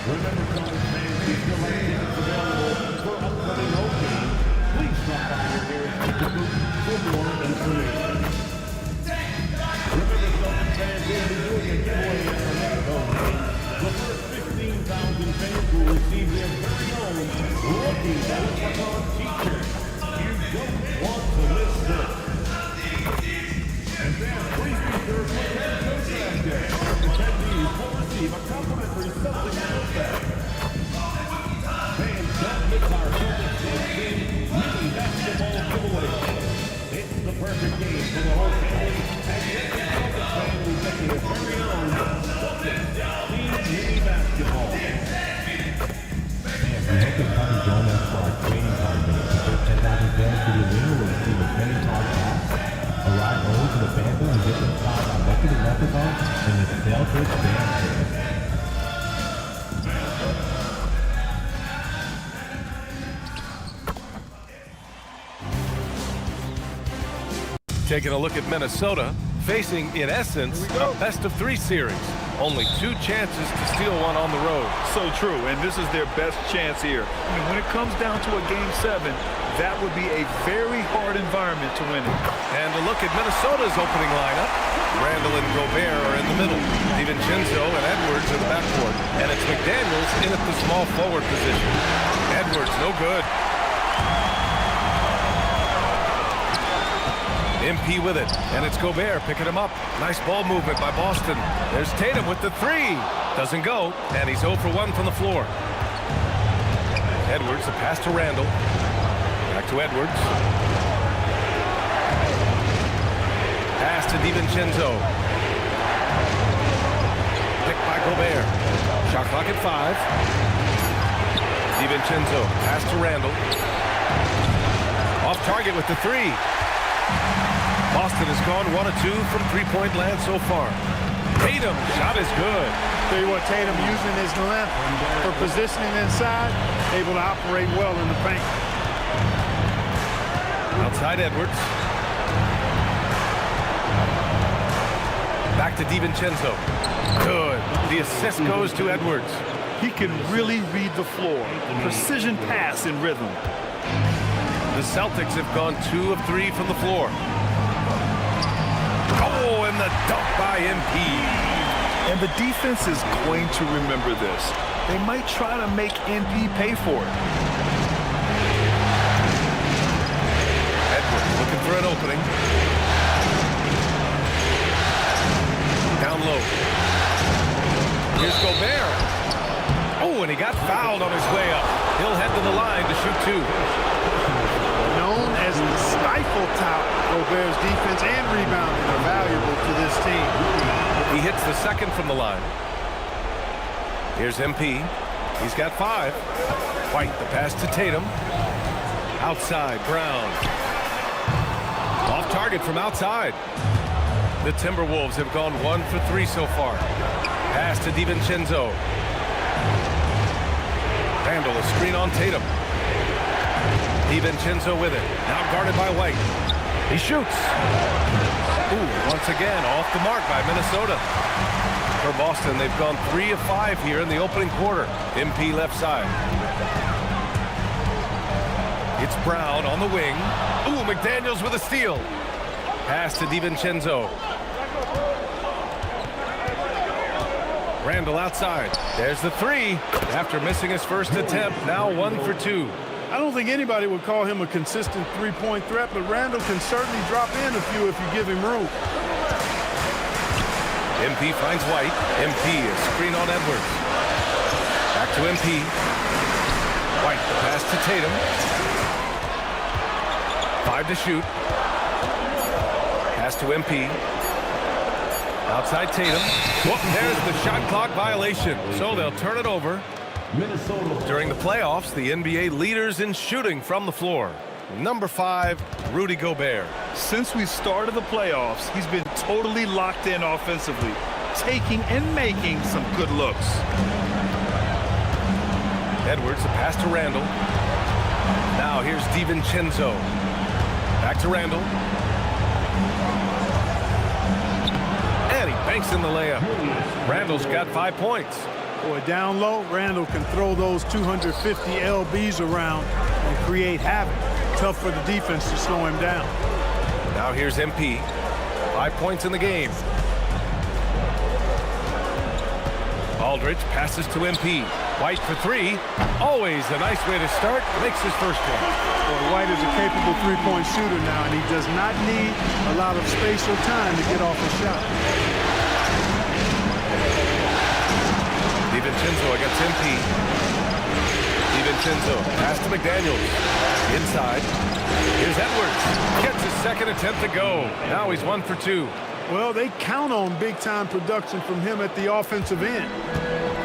Remember, college fans, these select tickets available for upcoming home games. Please stop by your nearest ticket booth for more information. Remember, Celtic fans, we'll be doing a giveaway at our next home game. The first 15,000 fans will receive their very own Rookie Basketball t-shirt. You don't want to miss this. And fans, please be sure to attend Coach Day. Attendees will receive a complimentary Celtic tote bag. Fans, don't miss our Celtic 16 mini basketball giveaway. It's the perfect game for the whole family, and every Celtic fan will get their very own Celtic 16 mini basketball. We hope you come and join us for our training card day. The first 10,000 fans to the arena will receive a training card pass. Arrive early to the fan zone and get them signed by Lucky the Leprechaun and the Celtics fan service. Taking a look at Minnesota, facing, in essence, a best-of-3 series. Only 2 chances to steal one on the road. So true, and this is their best chance here. I mean, when it comes down to a Game 7, that would be a very hard environment to win it. And a look at Minnesota's opening lineup. Randall and Gobert are in the middle. DiVincenzo and Edwards in the backcourt. And it's McDaniels in at the small forward position. Edwards, no good. MP with it, and it's Gobert picking him up. Nice ball movement by Boston. There's Tatum with the 3. Doesn't go, and he's 0 for 1 from the floor. Edwards, the pass to Randall. Back to Edwards. Pass to DiVincenzo. Picked by Gobert. Shot clock at 5. DiVincenzo, pass to Randall. Off target with the 3. Boston has gone 1 of 2 from three-point land so far. Tatum, shot is good. Tell you what, Tatum using his length for positioning inside, able to operate well in the paint. Outside Edwards. Back to DiVincenzo. Good. The assist goes to Edwards. He can really read the floor. Precision pass in rhythm. The Celtics have gone 2 of 3 from the floor. Oh, and the dunk by MP. And the defense is going to remember this. They might try to make MP pay for it. Edwards looking for an opening. Down low. Here's Gobert. Oh, and he got fouled on his way up. He'll head to the line to shoot 2. Known as the stifle tout, Gobert's defense and rebounding are valuable to this team. He hits the second from the line. Here's MP. He's got 5. White, the pass to Tatum. Outside, Brown. Off target from outside. The Timberwolves have gone 1 for 3 so far. Pass to DiVincenzo. Randall, a screen on Tatum. DiVincenzo with it. Now guarded by White. He shoots. Ooh, once again, off the mark by Minnesota. For Boston, they've gone 3 of 5 here in the opening quarter. MP left side. It's Brown on the wing. Ooh, McDaniels with a steal. Pass to DiVincenzo. Randall outside. There's the 3. After missing his first attempt, now 1 for 2. I don't think anybody would call him a consistent three-point threat, but Randall can certainly drop in a few if you give him room. MP finds White. MP, a screen on Edwards. Back to MP. White, the pass to Tatum. 5 to shoot. Pass to MP. Outside Tatum. Whoop, there's the shot clock violation. So they'll turn it over. Minnesota. During the playoffs, the NBA leaders in shooting from the floor. Number 5, Rudy Gobert. Since we started the playoffs, he's been totally locked in offensively. taking and making some good looks. Edwards, a pass to Randall. Now here's DiVincenzo. Back to Randall. And he banks in the layup. Randall's got 5 points. Boy, down low, Randall can throw those 250 LBs around and create havoc. Tough for the defense to slow him down. Now here's MP. 5 points in the game. Aldridge passes to MP. White for 3. Always a nice way to start. Makes his first one. Well, White is a capable three-point shooter now, and he does not need a lot of space or time to get off a shot. DiVincenzo against MP. DiVincenzo pass to McDaniels. Inside. Here's Edwards. Gets his second attempt to go. Now he's 1 for 2. Well, they count on big-time production from him at the offensive end.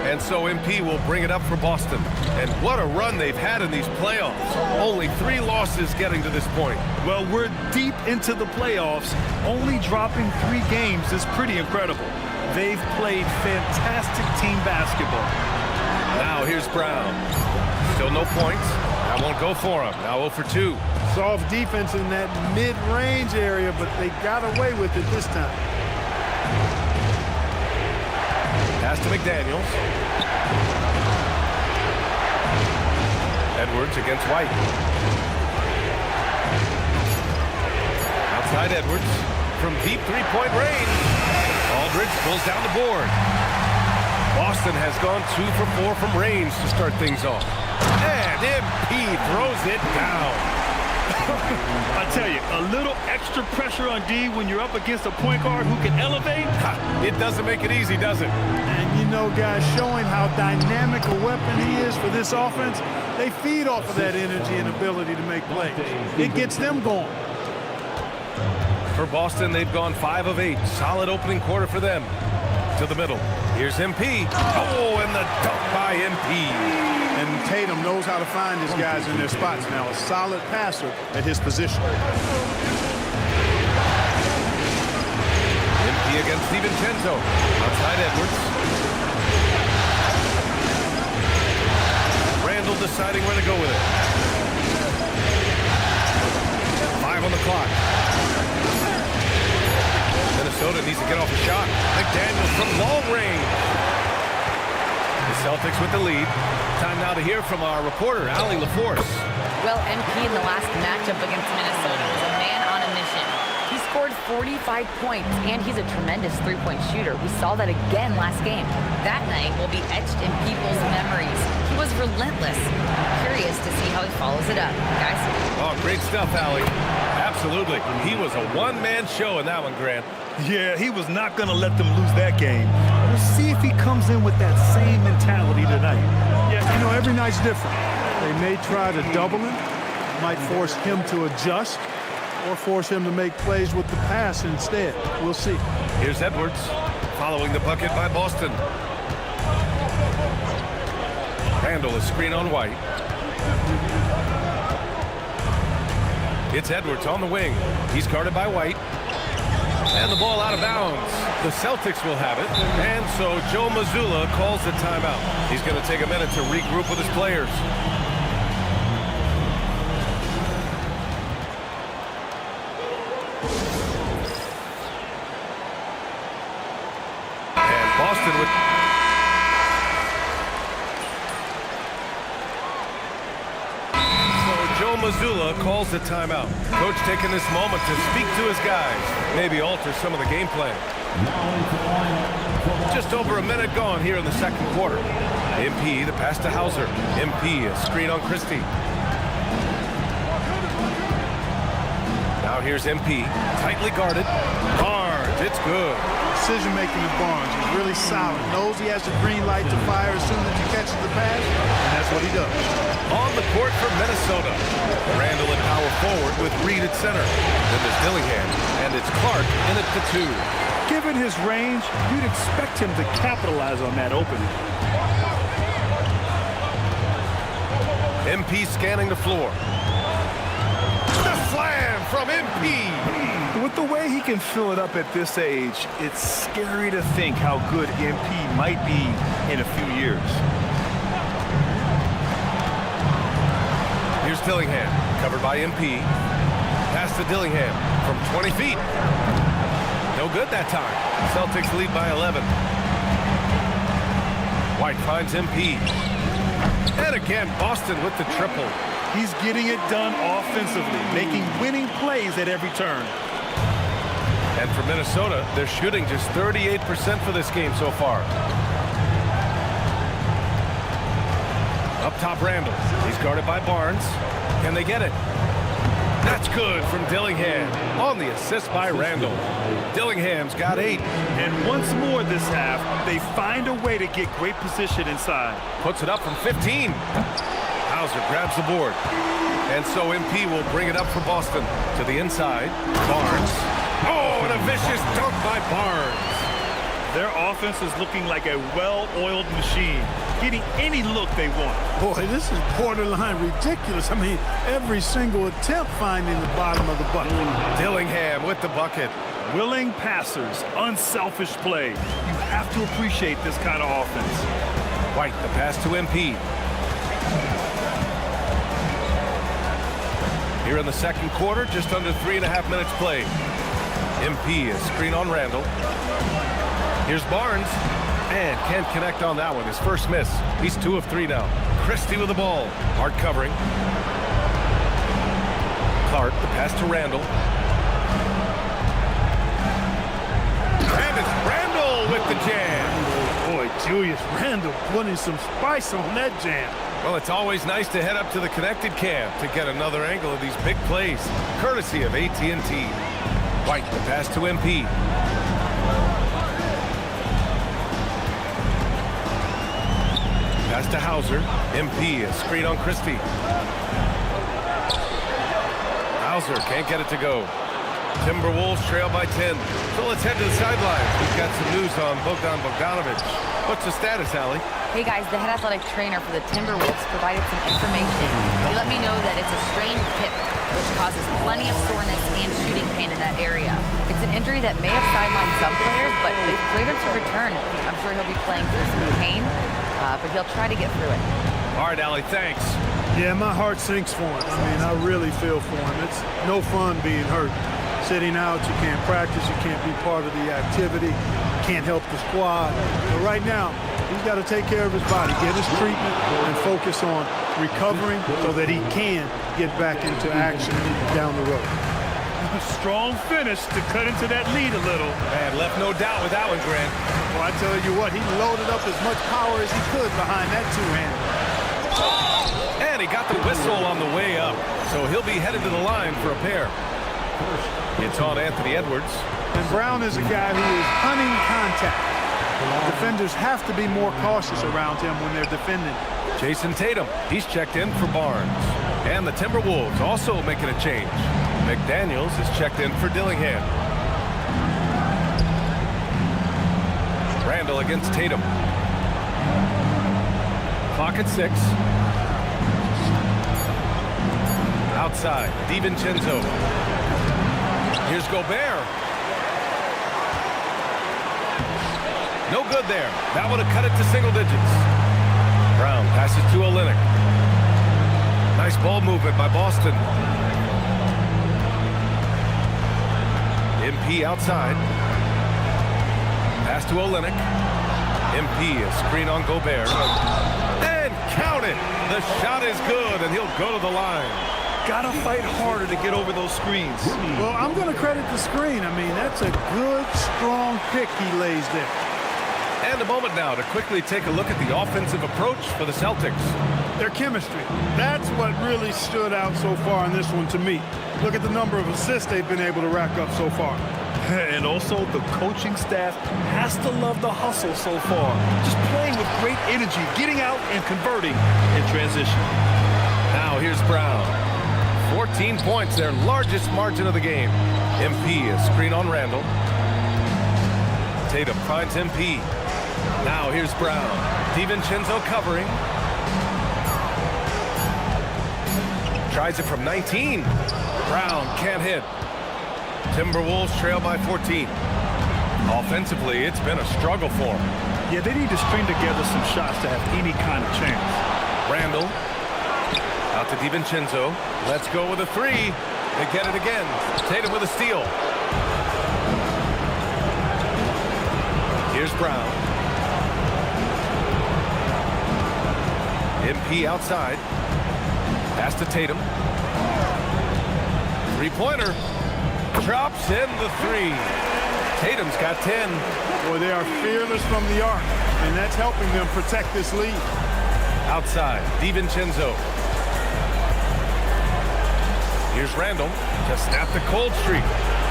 And so MP will bring it up for Boston. And what a run they've had in these playoffs. Only 3 losses getting to this point. Well, we're deep into the playoffs. Only dropping 3 games is pretty incredible. They've played fantastic team basketball. Now here's Brown. Still no points. That won't go for him. Now 0 for 2. Soft defense in that mid-range area, but they got away with it this time. Pass to McDaniels. Edwards against White. Outside Edwards from deep three-point range. Aldridge pulls down the board. Boston has gone 2 for 4 from range to start things off. And MP throws it down. I tell you, a little extra pressure on D when you're up against a point guard who can elevate. It doesn't make it easy, does it? And you know, guys, showing how dynamic a weapon he is for this offense, they feed off of that energy and ability to make plays. It gets them going. For Boston, they've gone 5 of 8. Solid opening quarter for them. To the middle. Here's MP. Oh, and the dunk by MP. And Tatum knows how to find his guys in their spots now. A solid passer at his position. MP against DiVincenzo. Outside Edwards. Randall deciding where to go with it. 5 on the clock. Minnesota needs to get off a shot. McDaniels from long range. The Celtics with the lead. Time now to hear from our reporter, Allie LaForce. Well, MP in the last matchup against Minnesota was a man on a mission. He scored 45 points, and he's a tremendous three-point shooter. We saw that again last game. That night will be etched in people's memories. He was relentless. I'm curious to see how he follows it up. Guys? Oh, great stuff, Allie. Absolutely. He was a one-man show in that one, Grant. Yeah, he was not going to let them lose that game. We'll see if he comes in with that same mentality tonight. Yeah, you know, every night's different. They may try to double him, might force him to adjust, or force him to make plays with the pass instead. We'll see. Here's Edwards following the bucket by Boston. Randall is screen on White. It's Edwards on the wing. He's guarded by White. And the ball out of bounds. The Celtics will have it. And so Joe Mazzulla calls the timeout. He's going to take a minute to regroup with his players. And Boston with... Joe Mazzulla calls the timeout. Coach taking this moment to speak to his guys, maybe alter some of the game plan. Just over a minute gone here in the second quarter. MP, the pass to Hauser. MP, a screen on Christie. Now here's MP, tightly guarded. Barnes, it's good. Decision-making of Barnes is really solid. Knows he has the green light to fire as soon as he catches the pass, and that's what he does. On the court for Minnesota. Randall at power forward with Reed at center. Then there's Dillingham, and it's Clark in at the 2. Given his range, you'd expect him to capitalize on that opening. MP scanning the floor. The slam from MP. With the way he can fill it up at this age, it's scary to think how good MP might be in a few years. Here's Dillingham, covered by MP. Pass to Dillingham from 20 feet. No good that time. Celtics lead by 11. White finds MP. And again, Boston with the triple. He's getting it done offensively, making winning plays at every turn. And for Minnesota, they're shooting just 38% for this game so far. Up top, Randall. He's guarded by Barnes. Can they get it? That's good from Dillingham on the assist by Randall. Dillingham's got 8. And once more this half, they find a way to get great position inside. Puts it up from 15. Hauser grabs the board. And so MP will bring it up for Boston to the inside. Barnes. Oh, and a vicious dunk by Barnes. Their offense is looking like a well-oiled machine, getting any look they want. Boy, this is borderline ridiculous. I mean, every single attempt finding the bottom of the bucket. Dillingham with the bucket. Willing passers, unselfish play. You have to appreciate this kind of offense. White, the pass to MP. Here in the second quarter, just under 3.5 minutes played. MP is screen on Randall. Here's Barnes, and can't connect on that one. His first miss. He's 2 of 3 now. Christie with the ball. Hard covering. Clark, the pass to Randall. And it's Randall with the jam. Boy, Julius Randall putting some spice on that jam. Well, it's always nice to head up to the connected cam to get another angle of these big plays, courtesy of AT&T. White, the pass to MP. Pass to Hauser. MP, a screen on Christie. Hauser can't get it to go. Timberwolves trail by 10. So let's head to the sidelines. We've got some news on Bogdan Bogdanovic. What's the status, Allie? Hey guys, the head athletic trainer for the Timberwolves provided some information. He let me know that it's a strained hip, which causes plenty of soreness and shooting pain in that area. It's an injury that may have sidelined some players, but they've cleared him to return. I'm sure he'll be playing through some pain, but he'll try to get through it. All right, Allie, thanks. Yeah, my heart sinks for him. I mean, I really feel for him. It's no fun being hurt. Sitting out, you can't practice, you can't be part of the activity, can't help the squad. But right now, he's got to take care of his body, get his treatment, and focus on recovering so that he can get back into action down the road. A strong finish to cut into that lead a little. Man, left no doubt with that one, Grant. Well, I tell you what, he loaded up as much power as he could behind that two-hander. And he got the whistle on the way up, so he'll be headed to the line for a pair. It's on Anthony Edwards. And Brown is a guy who is hunting contact. Defenders have to be more cautious around him when they're defending. Jason Tatum, he's checked in for Barnes. And the Timberwolves also making a change. McDaniels is checked in for Dillingham. Randall against Tatum. Clock at 6. Outside, DiVincenzo. Here's Gobert. No good there. That would have cut it to single digits. Brown passes to Olynyk. Nice ball movement by Boston. MP outside. Pass to Olynyk. MP, a screen on Gobert. And count it. The shot is good, and he'll go to the line. Gotta fight harder to get over those screens. Well, I'm going to credit the screen. I mean, that's a good, strong pick he lays there. And a moment now to quickly take a look at the offensive approach for the Celtics. Their chemistry. That's what really stood out so far in this one to me. Look at the number of assists they've been able to rack up so far. And also, the coaching staff has to love the hustle so far. Just playing with great energy, getting out and converting in transition. Now here's Brown. 14 points, their largest margin of the game. MP, a screen on Randall. Tatum finds MP. Now here's Brown. DiVincenzo covering. Tries it from 19. Brown can't hit. Timberwolves trail by 14. Offensively, it's been a struggle for them. Yeah, they need to string together some shots to have any kind of chance. Randall out to DiVincenzo. Let's go with a three. They get it again. Tatum with a steal. Here's Brown. MP outside. Pass to Tatum. Three-pointer. Drops in the three. Tatum's got 10. Boy, they are fearless from the arc, and that's helping them protect this lead. Outside, DiVincenzo. Here's Randall to snap the cold streak.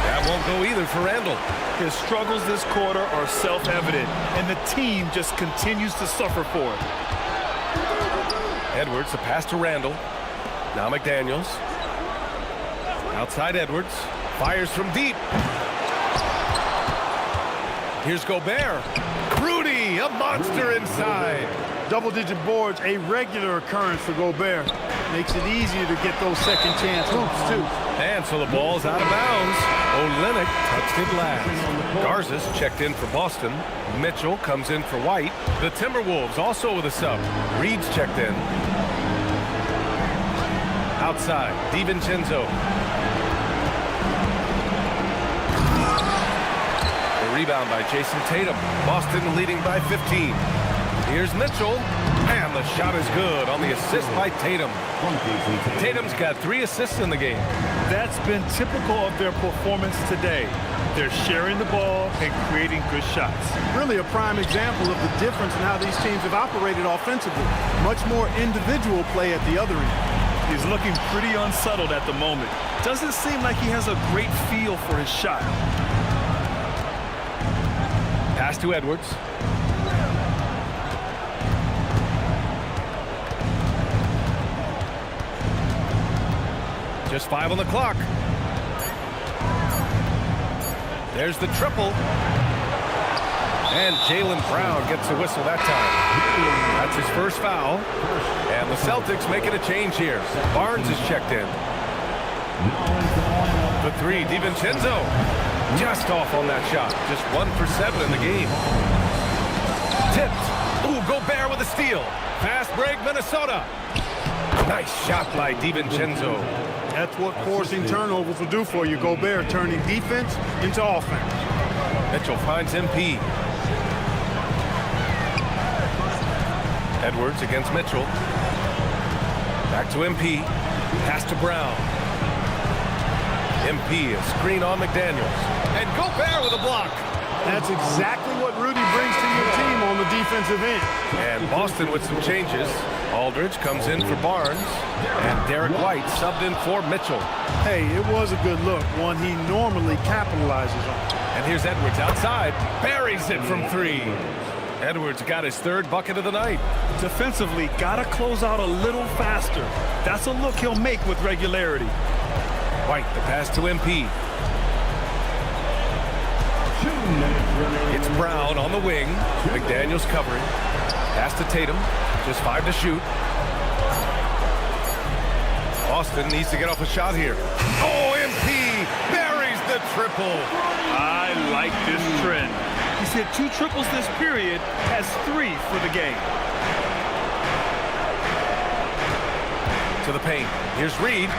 That won't go either for Randall. His struggles this quarter are self-evident, and the team just continues to suffer for it. Edwards, a pass to Randall. Now McDaniels. Outside Edwards. Fires from deep. Here's Gobert. Rudy, a monster inside. Double-digit boards, a regular occurrence for Gobert. Makes it easier to get those second chance hoops, too. And so the ball's out of bounds. Olynyk touched it last. Garza's checked in for Boston. Mitchell comes in for White. The Timberwolves also with a sub. Reed's checked in. Outside, DiVincenzo. The rebound by Jason Tatum. Boston leading by 15. Here's Mitchell. And the shot is good on the assist by Tatum. Tatum's got 3 assists in the game. That's been typical of their performance today. They're sharing the ball and creating good shots. Really a prime example of the difference in how these teams have operated offensively. Much more individual play at the other end. He's looking pretty unsettled at the moment. Doesn't seem like he has a great feel for his shot. Pass to Edwards. Just 5 on the clock. There's the triple. And Jaylen Brown gets a whistle that time. That's his first foul. And the Celtics making a change here. Barnes is checked in. The three, DiVincenzo. Just off on that shot. Just 1 for 7 in the game. Tipped. Ooh, Gobert with a steal. Fast break, Minnesota. Nice shot by DiVincenzo. That's what forcing turnovers will do for you. Gobert turning defense into offense. Mitchell finds MP. Edwards against Mitchell. Back to MP. Pass to Brown. MP, a screen on McDaniels. And Gobert with a block. That's exactly what Rudy brings to your team on the defensive end. And Boston with some changes. Aldridge comes in for Barnes. And Derek White subbed in for Mitchell. Hey, it was a good look, one he normally capitalizes on. And here's Edwards outside. Buries it from 3. Edwards got his 3rd bucket of the night. Defensively, gotta close out a little faster. That's a look he'll make with regularity. White, the pass to MP. It's Brown on the wing. McDaniels covering. Pass to Tatum. Just 5 to shoot. Boston needs to get off a shot here. Oh, MP buries the triple. I like this trend. He's hit 2 triples this period, has 3 for the game. To the paint. Here's Reed.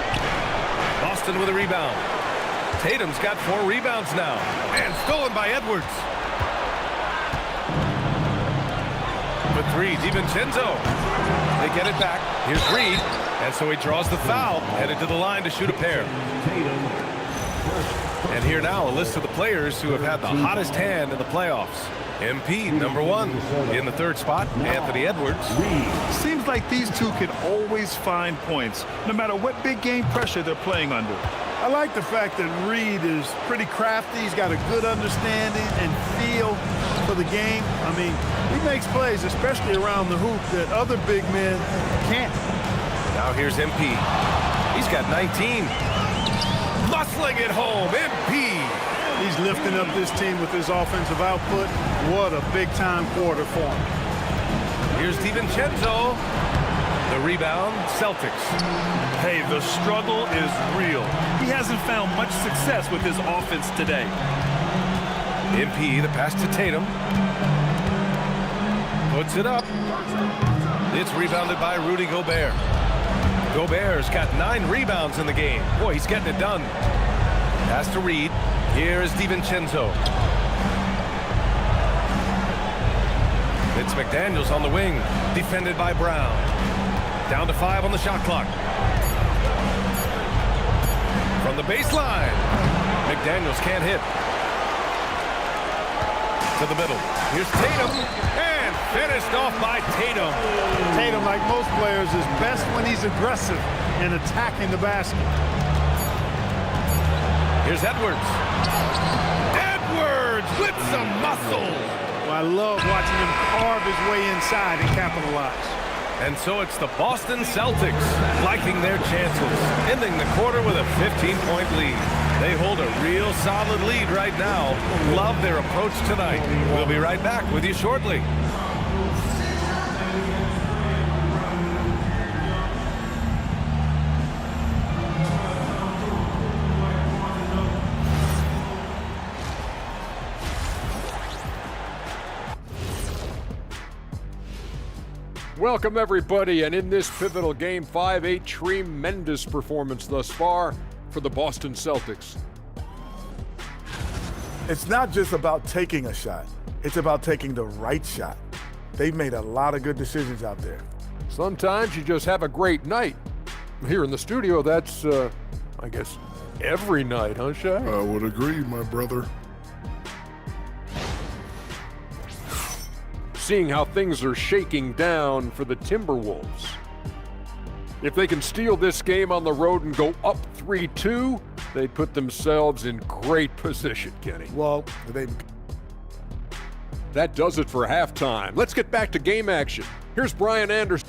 Boston with a rebound. Tatum's got 4 rebounds now. And stolen by Edwards. The 3, DiVincenzo. They get it back. Here's Reed. And so he draws the foul. Headed to the line to shoot a pair. And here now a list of the players who have had the hottest hand in the playoffs. MP, number 1. In the 3rd spot, Anthony Edwards. Seems like these two can always find points, no matter what big game pressure they're playing under. I like the fact that Reed is pretty crafty. He's got a good understanding and feel for the game. I mean, he makes plays, especially around the hoop, that other big men can't. Now here's MP. He's got 19. Muscling it home, MP. He's lifting up this team with his offensive output. What a big-time quarter for him. Here's DiVincenzo. The rebound, Celtics. Hey, the struggle is real. He hasn't found much success with his offense today. MP, the pass to Tatum. Puts it up. It's rebounded by Rudy Gobert. Gobert's got 9 rebounds in the game. Boy, he's getting it done. Pass to Reed. Here is DiVincenzo. It's McDaniels on the wing, defended by Brown. Down to 5 on the shot clock. From the baseline, McDaniels can't hit. To the middle. Here's Tatum, and finished off by Tatum. Tatum, like most players, is best when he's aggressive and attacking the basket. Here's Edwards. Edwards with some muscle. Well, I love watching him carve his way inside and capitalize. And so it's the Boston Celtics liking their chances, ending the quarter with a 15-point lead. They hold a real solid lead right now. Love their approach tonight. We'll be right back with you shortly. Welcome, everybody, and in this pivotal Game 5, a tremendous performance thus far for the Boston Celtics. It's not just about taking a shot. It's about taking the right shot. They've made a lot of good decisions out there. Sometimes you just have a great night. Here in the studio, that's, I guess, every night, huh, Shai? I would agree, my brother. Seeing how things are shaking down for the Timberwolves. If they can steal this game on the road and go up 3-2, they put themselves in great position, Kenny. Well, That does it for halftime. Let's get back to game action. Here's Brian Anderson.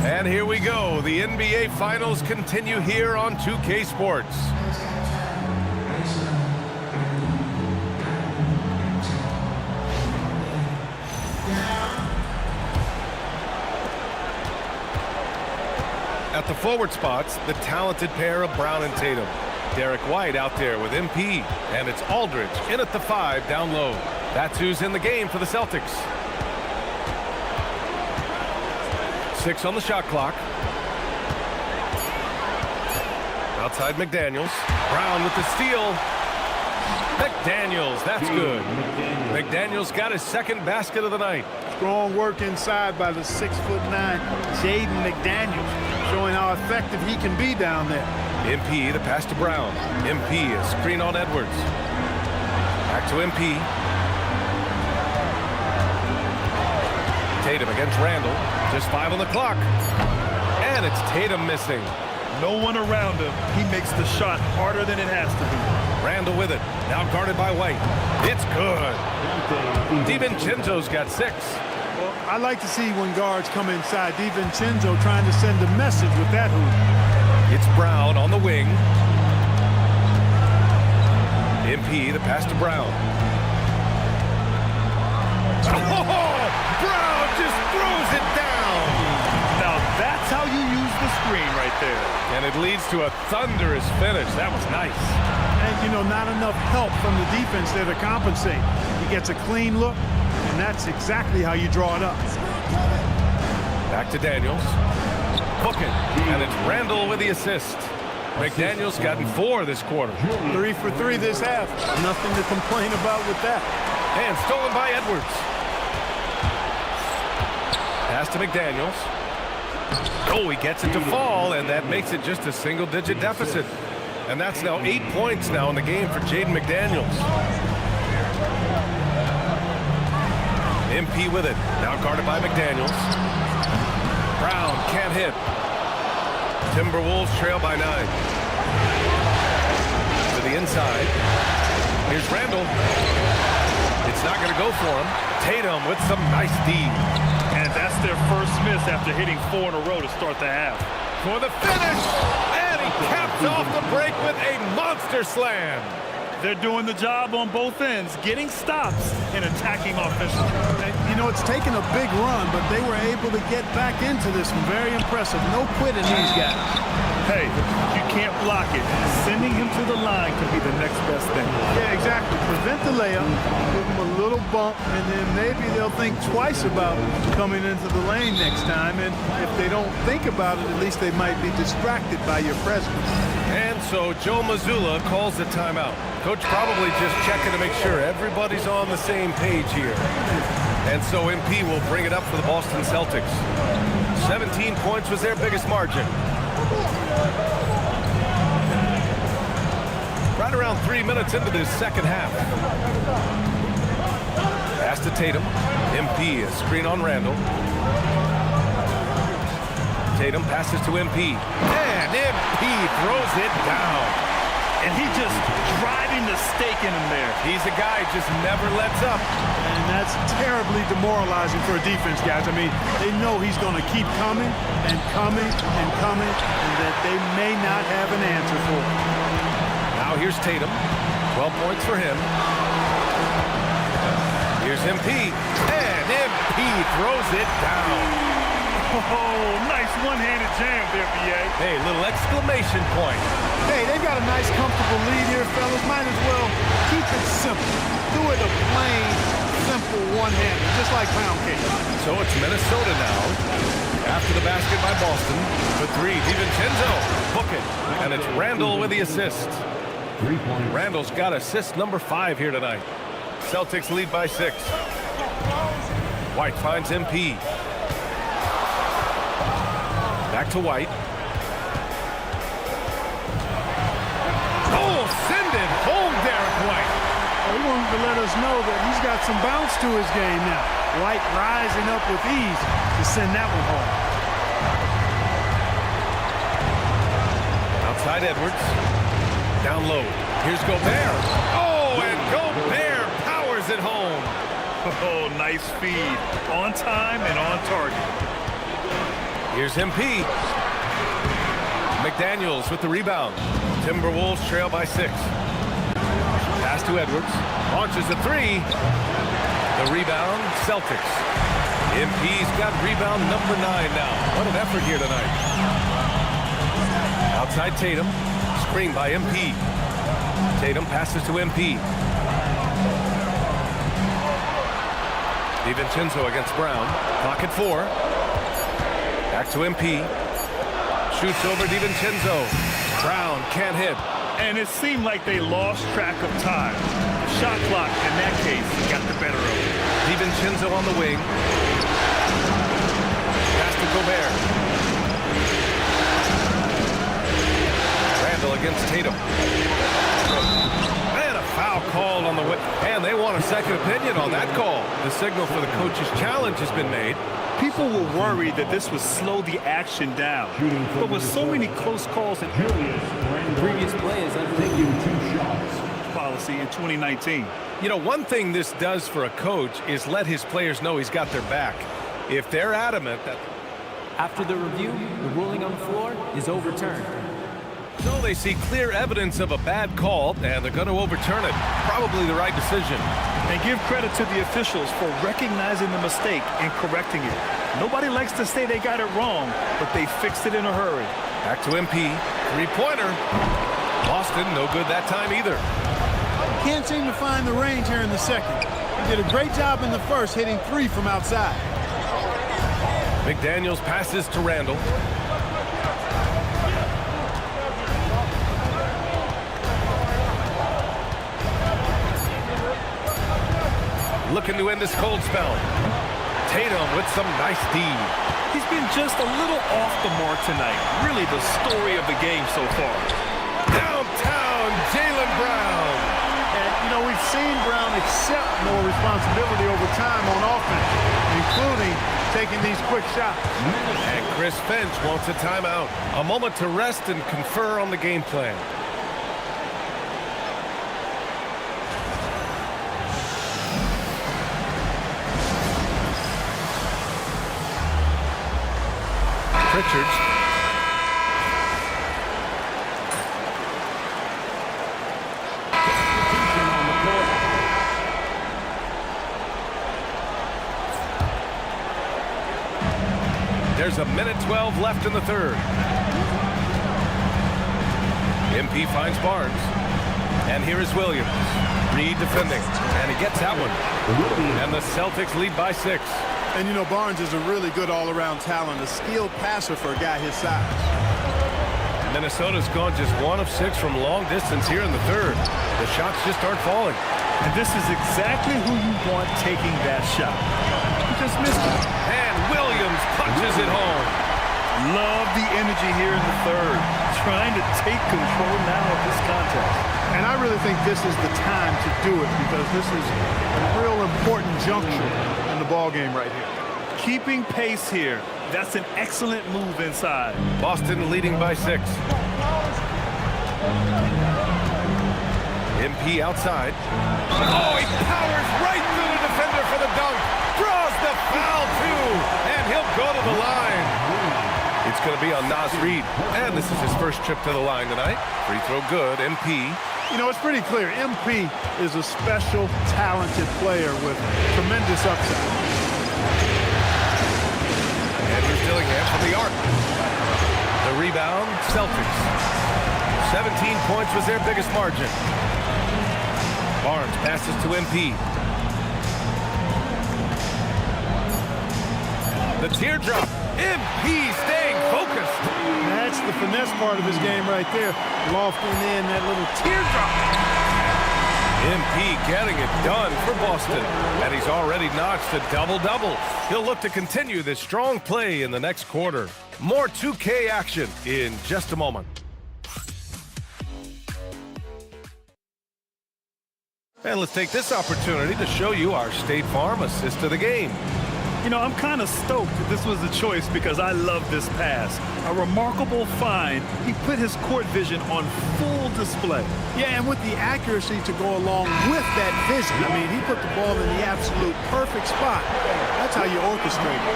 And here we go. The NBA Finals continue here on 2K Sports. At the forward spots, the talented pair of Brown and Tatum. Derek White out there with MP, and it's Aldridge in at the 5 down low. That's who's in the game for the Celtics. 6 on the shot clock. Outside McDaniels. Brown with the steal. McDaniels, that's good. McDaniels got his second basket of the night. Strong work inside by the 6'9" Jaden McDaniels, showing how effective he can be down there. MP, the pass to Brown. MP, a screen on Edwards. Back to MP. Tatum against Randall. Just 5 on the clock. And it's Tatum missing. No one around him. He makes the shot harder than it has to be. Randall with it. Now guarded by White. It's good. DiVincenzo's got 6. Well, I like to see when guards come inside. DiVincenzo trying to send a message with that hoop. It's Brown on the wing. MP, the pass to Brown. Oh, Brown just throws it down. Now that's how you use the screen right there. And it leads to a thunderous finish. That was nice. And, you know, not enough help from the defense there to compensate. He gets a clean look, and that's exactly how you draw it up. Back to Daniels. Book it. And it's Randall with the assist. McDaniels gotten 4 this quarter. 3 for 3 this half. Nothing to complain about with that. And stolen by Edwards. Pass to McDaniels. Oh, he gets it to fall, and that makes it just a single-digit deficit. And that's now 8 points now in the game for Jaden McDaniels. MP with it. Now guarded by McDaniels. Brown can't hit. Timberwolves trail by 9. To the inside. Here's Randall. It's not going to go for him. Tatum with some nice D. And that's their first miss after hitting 4 in a row to start the half. For the finish. And he caps off the break with a monster slam. They're doing the job on both ends, getting stops and attacking offensively. And, you know, it's taken a big run, but they were able to get back into this one. Very impressive. No quitting these guys. Hey, you can't block it. Sending him to the line could be the next best thing. Yeah, exactly. Prevent the layup, give them a little bump, and then maybe they'll think twice about coming into the lane next time. And if they don't think about it, at least they might be distracted by your presence. And so Joe Mazzulla calls the timeout. Coach probably just checking to make sure everybody's on the same page here. And so MP will bring it up for the Boston Celtics. 17 points was their biggest margin. Right around 3 minutes into this second half. Pass to Tatum. MP, a screen on Randall. Tatum passes to MP. And MP throws it down. And he just driving the stake in him there. He's a guy who just never lets up. And that's terribly demoralizing for a defense, guys. I mean, they know he's going to keep coming and coming and coming, and that they may not have an answer for it. Now here's Tatum. 12 points for him. Here's MP. And MP throws it down. Oh, nice one-handed jam there, B.A. Hey, little exclamation point. Hey, they've got a nice, comfortable lead here, fellas. Might as well keep it simple. Do it a plain, simple one-hander, just like pound cake. So it's Minnesota now. After the basket by Boston. For three, DiVincenzo. Book it. And it's Randall with the assist. 3 points. Randall's got assist number 5 here tonight. Celtics lead by 6. White finds MP. Back to White. Oh, send it home, Derek White. He wanted to let us know that he's got some bounce to his game now. White rising up with ease to send that one home. Outside Edwards. Down low. Here's Gobert. Oh, and Gobert powers it home. Oh, nice feed. On time and on target. Here's MP. McDaniels with the rebound. Timberwolves trail by 6. Pass to Edwards. Launches a 3. The rebound, Celtics. MP's got rebound number 9 now. What an effort here tonight. Outside Tatum. Screen by MP. Tatum passes to MP. DiVincenzo against Brown. Clock at 4. Back to MP. Shoots over DiVincenzo. Brown can't hit. And it seemed like they lost track of time. The shot clock, in that case, got the better of it. DiVincenzo on the wing. Pass to Gobert. Randall against Tatum. And a foul called on the wing. And they want a second opinion on that call. The signal for the coach's challenge has been made. People were worried that this would slow the action down. But with so many close calls and Previous players have taken 2 shots. policy in 2019. You know, one thing this does for a coach is let his players know he's got their back. If they're adamant that... After the review, the ruling on the floor is overturned. So they see clear evidence of a bad call, and they're going to overturn it. Probably the right decision. And give credit to the officials for recognizing the mistake and correcting it. Nobody likes to say they got it wrong, but they fixed it in a hurry. Back to MP. 3-pointer. Boston, no good that time either. Can't seem to find the range here in the second. He did a great job in the first, hitting 3 from outside. McDaniels passes to Randall. Looking to end this cold spell. Tatum with some nice D. He's been just a little off the mark tonight. Really the story of the game so far. Downtown, Jaylen Brown. And, you know, we've seen Brown accept more responsibility over time on offense, including taking these quick shots. And Chris Finch wants a timeout. A moment to rest and confer on the game plan. Richards. There's a minute 12 left in the third. MP finds Barnes. And here is Williams. Reed defending. And he gets that one. And the Celtics lead by 6. And you know, Barnes is a really good all-around talent, a skilled passer for a guy his size. Minnesota's gone just 1 of 6 from long distance here in the third. The shots just aren't falling. And this is exactly who you want taking that shot. He just missed it. And Williams punches it home. Love the energy here in the third. Trying to take control now of this contest. And I really think this is the time to do it because this is a real important juncture in the ball game right here. Keeping pace here. That's an excellent move inside. Boston leading by 6. MP outside. Oh, he powers right through the defender for the dunk. Draws the foul, too. And he'll go to the line. It's going to be on Naz Reid. And this is his first trip to the line tonight. Free throw good. MP. You know, it's pretty clear. MP is a special, talented player with tremendous upside. And here's Dillingham from the arc. The rebound, Celtics. 17 points was their biggest margin. Barnes passes to MP. The teardrop. MP staying focused. That's the finesse part of his game right there. Lofting in that little teardrop. MP getting it done for Boston. And he's already notched a double-double. He'll look to continue this strong play in the next quarter. More 2K action in just a moment. And let's take this opportunity to show you our State Farm assist of the game. You know, I'm kind of stoked that this was a choice because I love this pass. A remarkable find. He put his court vision on full display. Yeah, and with the accuracy to go along with that vision. I mean, he put the ball in the absolute perfect spot. That's how you orchestrate it.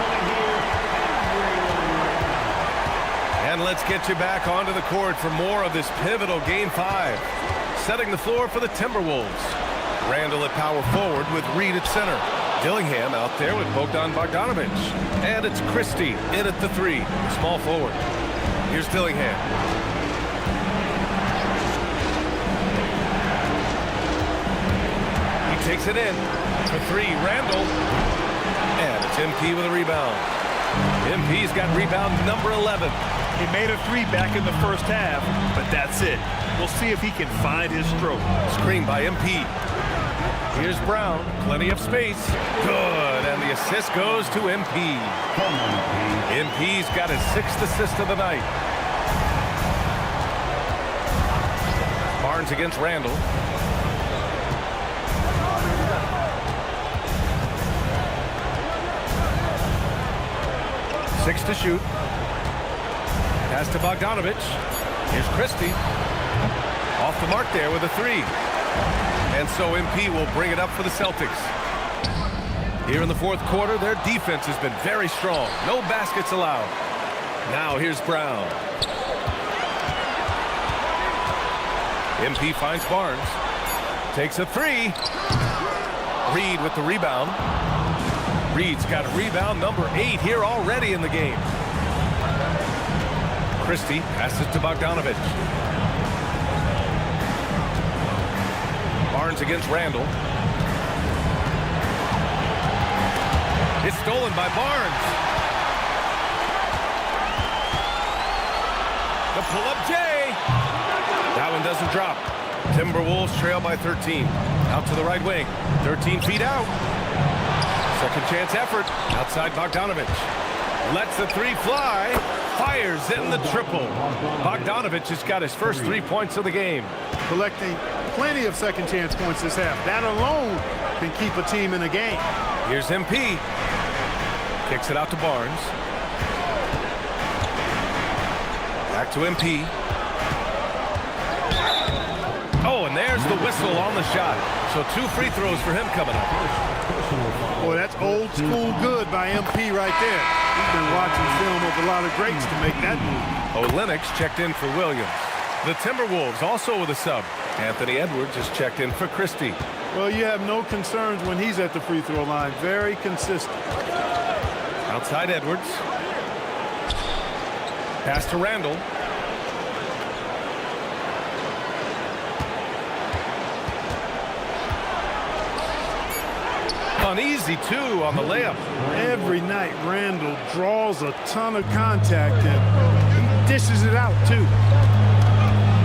And let's get you back onto the court for more of this pivotal Game 5. Setting the floor for the Timberwolves. Randall at power forward with Reed at center. Dillingham out there with Bogdan Bogdanovic. And it's Christie in at the 3, small forward. Here's Dillingham. He takes it in for 3, Randall. And it's MP with a rebound. MP's got rebound number 11. He made a 3 back in the first half, but that's it. We'll see if he can find his stroke. Screen by MP. Here's Brown, plenty of space. Good, and the assist goes to MP. MP's got his 6th assist of the night. Barnes against Randall. Six to shoot. Pass to Bogdanovic. Here's Christie. Off the mark there with a 3. And so MP will bring it up for the Celtics. Here in the fourth quarter, their defense has been very strong. No baskets allowed. Now here's Brown. MP finds Barnes. Takes a 3. Reed with the rebound. Reed's got rebound number 8 here already in the game. Christie passes to Bogdanovic. Barnes against Randall. It's stolen by Barnes. The pull-up J. That one doesn't drop. Timberwolves trail by 13. Out to the right wing. 13 feet out. Second chance effort. Outside Bogdanovic. Lets the 3 fly. Fires in the triple. Bogdanovic has got his first 3 points of the game. Collecting plenty of second chance points this half. That alone can keep a team in a game. Here's MP. Kicks it out to Barnes. Back to MP. Oh, and there's the whistle on the shot. So 2 free throws for him coming up. Boy, that's old school good by MP right there. He's been watching film of a lot of greats to make that move. Olynyk checked in for Williams. The Timberwolves also with a sub. Anthony Edwards is checked in for Christie. Well, you have no concerns when he's at the free throw line. Very consistent. Outside Edwards. Pass to Randall. An easy 2 on the layup. Every night, Randall draws a ton of contact and he dishes it out, too.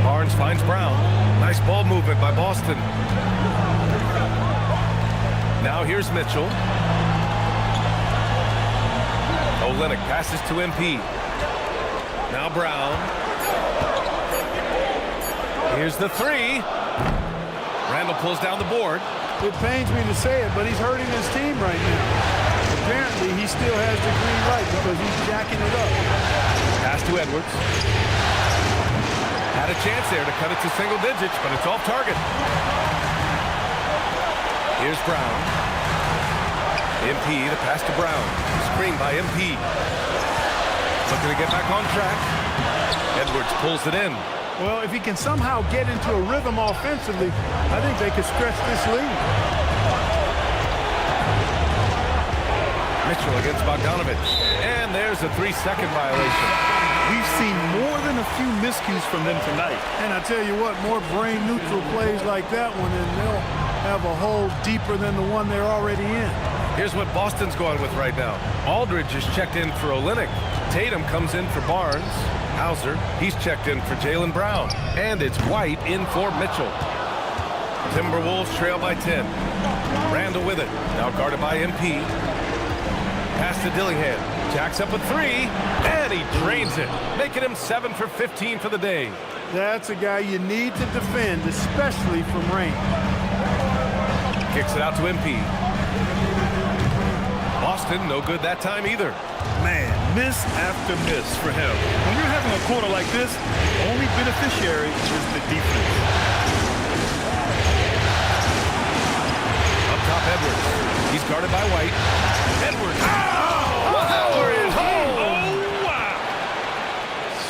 Barnes finds Brown. Nice ball movement by Boston. Now here's Mitchell. Olynyk passes to MP. Now Brown. Here's the 3. Randall pulls down the board. It pains me to say it, but he's hurting his team right now. Apparently, he still has the green light because he's jacking it up. Pass to Edwards. Had a chance there to cut it to single digits, but it's off target. Here's Brown. MP, the pass to Brown. Screen by MP. Looking to get back on track. Edwards pulls it in. Well, if he can somehow get into a rhythm offensively, I think they could stretch this lead. Mitchell against Bogdanovich. And there's a 3-second violation. We've seen more than a few miscues from them tonight. And I tell you what, more brain-neutral plays like that one, and they'll have a hole deeper than the one they're already in. Here's what Boston's going with right now. Aldridge is checked in for Olynyk. Tatum comes in for Barnes. Hauser, he's checked in for Jaylen Brown. And it's White in for Mitchell. Timberwolves trail by 10. Randall with it. Now guarded by MP. Pass to Dillingham. Jacks up a 3. And he drains it. Making him 7 for 15 for the day. That's a guy you need to defend, especially from range. Kicks it out to MP. Boston, no good that time either. Man, miss after miss for him. When you're having a quarter like this, the only beneficiary is the defense. Up top, Edwards. He's guarded by White. Edwards. Power is home. Oh, wow.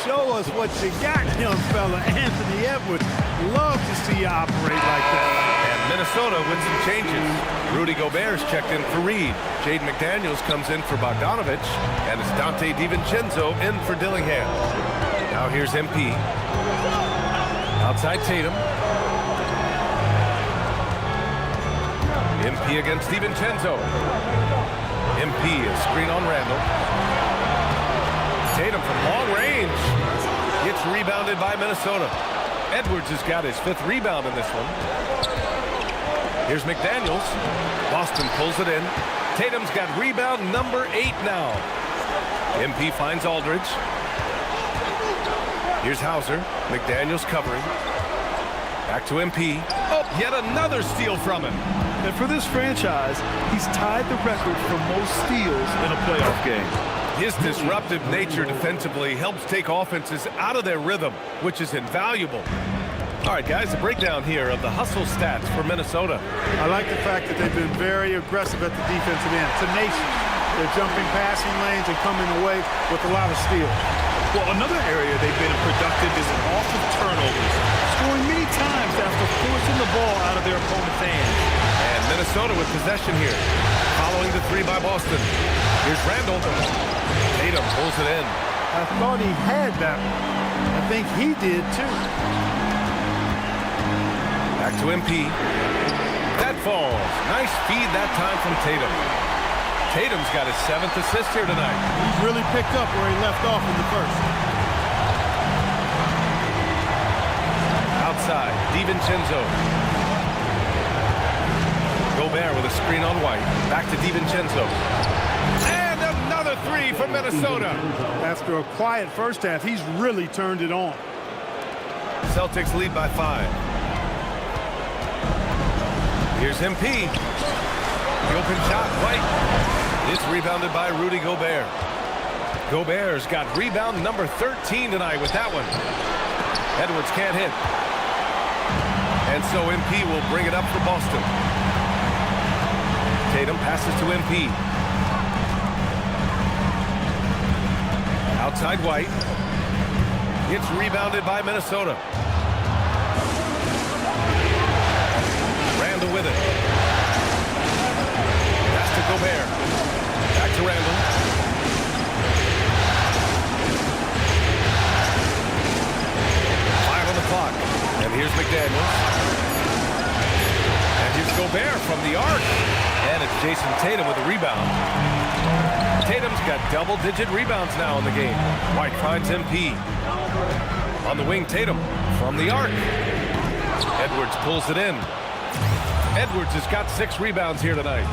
Show us what you got, young fella. Anthony Edwards. Love to see you operate like that. Minnesota with some changes. Rudy Gobert's checked in for Reed. Jaden McDaniels comes in for Bogdanovich. And it's Dante DiVincenzo in for Dillingham. Now here's MP. Outside Tatum. MP against DiVincenzo. MP, a screen on Randall. Tatum from long range. Gets rebounded by Minnesota. Edwards has got his 5th rebound in this one. Here's McDaniels. Boston pulls it in. Tatum's got rebound number 8 now. MP finds Aldridge. Here's Hauser. McDaniels covering. Back to MP. Oh, yet another steal from him. And for this franchise, he's tied the record for most steals in a playoff game. His disruptive nature defensively helps take offenses out of their rhythm, which is invaluable. All right, guys, a breakdown here of the hustle stats for Minnesota. I like the fact that they've been very aggressive at the defensive end. Tenacious. They're jumping passing lanes and coming away with a lot of steals. Well, another area they've been productive is off of turnovers, scoring many times after forcing the ball out of their opponent's hands. And Minnesota with possession here, following the 3 by Boston. Here's Randall. Tatum pulls it in. I thought he had that one. I think he did, too. Back to MP. That falls. Nice feed that time from Tatum. Tatum's got his 7th assist here tonight. He's really picked up where he left off in the first. Outside, DiVincenzo. Gobert with a screen on White. Back to DiVincenzo. And another 3 from Minnesota. After a quiet first half, he's really turned it on. Celtics lead by 5. Here's MP. The open shot, White. It's rebounded by Rudy Gobert. Gobert's got rebound number 13 tonight with that one. Edwards can't hit. And so MP will bring it up for Boston. Tatum passes to MP. Outside White. It's rebounded by Minnesota. Randall with it. Pass to Gobert. Back to Randall. McDaniels. And here's Gobert from the arc. And it's Jason Tatum with a rebound. Tatum's got double-digit rebounds now in the game. White finds MP. On the wing, Tatum from the arc. Edwards pulls it in. Edwards has got 6 rebounds here tonight.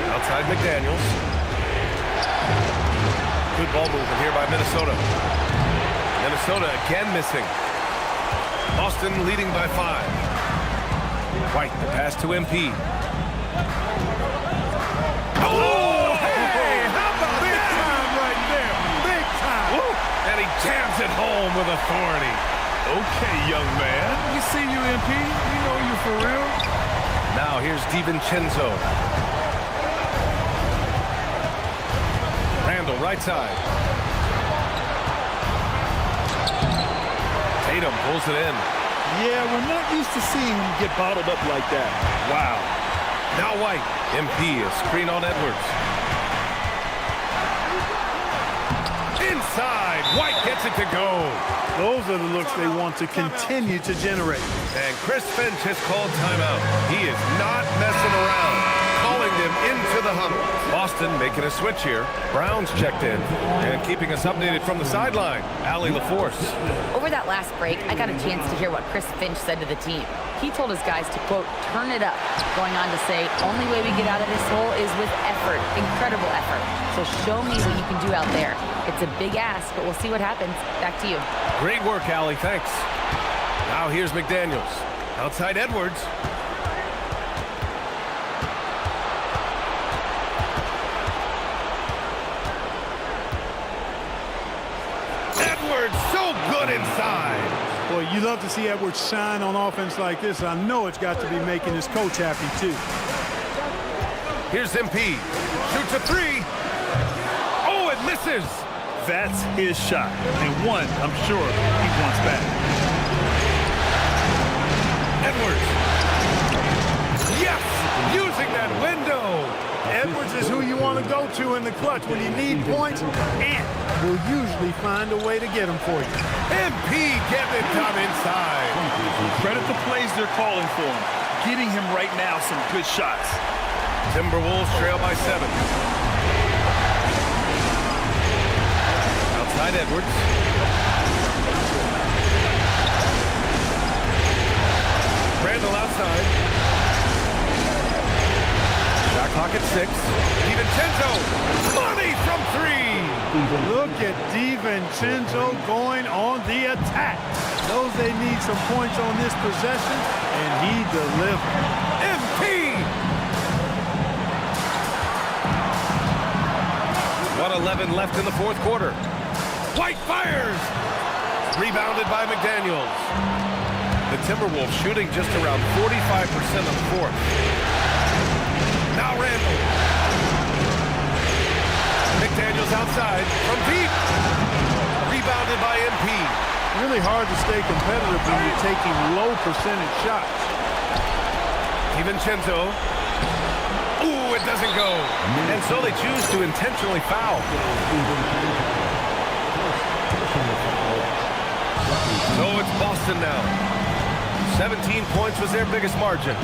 Outside McDaniels. Good ball movement here by Minnesota. Minnesota again missing. Boston leading by 5. White, the pass to MP. Oh, hey, how about Big that? time right there. Big time. Woo! And he jams it home with authority. Okay, young man. We see you, MP. We know you for real. Now here's DiVincenzo. Randall, right side. Tatum pulls it in. Yeah, we're not used to seeing him get bottled up like that. Wow. Now White. MP, a screen on Edwards. Inside. White gets it to go. Those are the looks they want to continue to generate. And Chris Finch has called timeout. He is not messing around. Calling them into the huddle. Boston making a switch here. Brown's checked in. And keeping us updated from the sideline, Allie LaForce. Over that last break, I got a chance to hear what Chris Finch said to the team. He told his guys to, quote, turn it up, going on to say, only way we get out of this hole is with effort, incredible effort. So show me what you can do out there. It's a big ask, but we'll see what happens. Back to you. Great work, Allie. Thanks. Now here's McDaniels. Outside Edwards. Edwards, so good inside. Boy, you love to see Edwards shine on offense like this. I know it's got to be making his coach happy, too. Here's MP. Shoots a 3. Oh, it misses. That's his shot. And one, I'm sure, he wants back. Edwards. Yes! Using that window. Edwards is who you want to go to in the clutch when you need points, and will usually find a way to get them for you. MP getting it done inside. Credit the plays they're calling for him. Getting him right now some good shots. Timberwolves trail by 7. Outside Edwards. Randall outside. Shot clock at 6. DiVincenzo. Money from 3. Look at DiVincenzo going on the attack. Knows they need some points on this possession, and he delivered. MP. 1:11 left in the 4th quarter. White fires. Rebounded by McDaniels. The Timberwolves shooting just around 45% on the 4th. Now Randall. McDaniels outside from deep. Rebounded by MP. Really hard to stay competitive when you're taking low percentage shots. DiVincenzo. Ooh, it doesn't go. And so they choose to intentionally foul. So it's Boston now. 17 points was their biggest margin.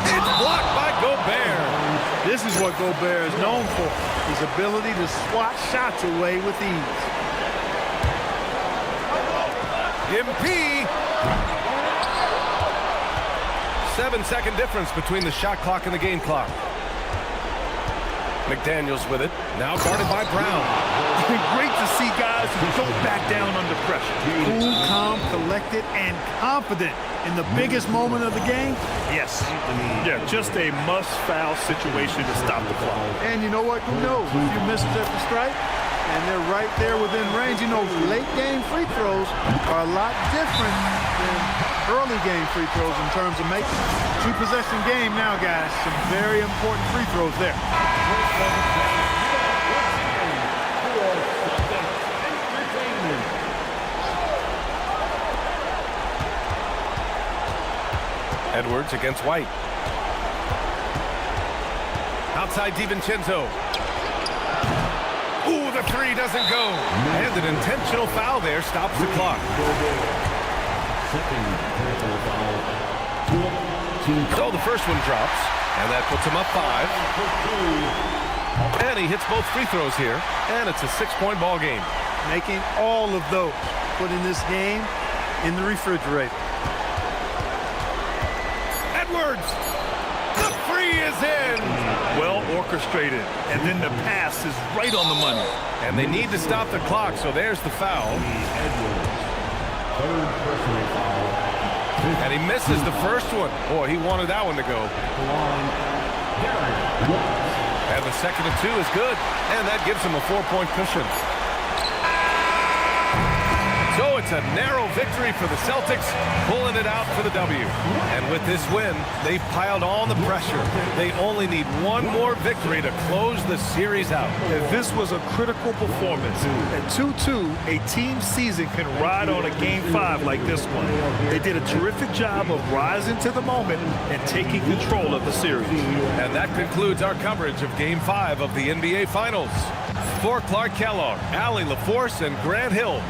It's blocked by Gobert. This is what Gobert is known for, his ability to swat shots away with ease. MP. 7-second difference between the shot clock and the game clock. McDaniels with it. Now guarded by Brown. Great to see guys who don't back down under pressure. Cool, calm, collected, and confident in the biggest moment of the game. Yes. Yeah, just a must-foul situation to stop the clock. And you know what? Who knows? If you miss at the strike, and they're right there within range. You know, late game free throws are a lot different than early game free throws in terms of making 2-possession game now, guys. Some very important free throws there. Edwards against White. Outside DiVincenzo. Ooh, the three doesn't go. And an intentional foul there stops the clock. So the first one drops, and that puts him up 5. And he hits both free throws here, and it's a 6-point ball game. Making all of those, putting this game in the refrigerator. Edwards! The three is in! Well orchestrated, and then the pass is right on the money. And they need to stop the clock, so there's the foul. Third personal foul. And he misses the first one. Boy, he wanted that one to go. And the second and 2 is good. And that gives him a 4-point cushion. So it's a narrow victory for the Celtics, pulling it out for the W. And with this win, they've piled on the pressure. They only need one more victory to close the series out. If this was a critical performance, at 2-2, a team season can ride on a Game 5 like this one. They did a terrific job of rising to the moment and taking control of the series. And that concludes our coverage of Game 5 of the NBA Finals. For Clark Kellogg, Allie LaForce, and Grant Hill,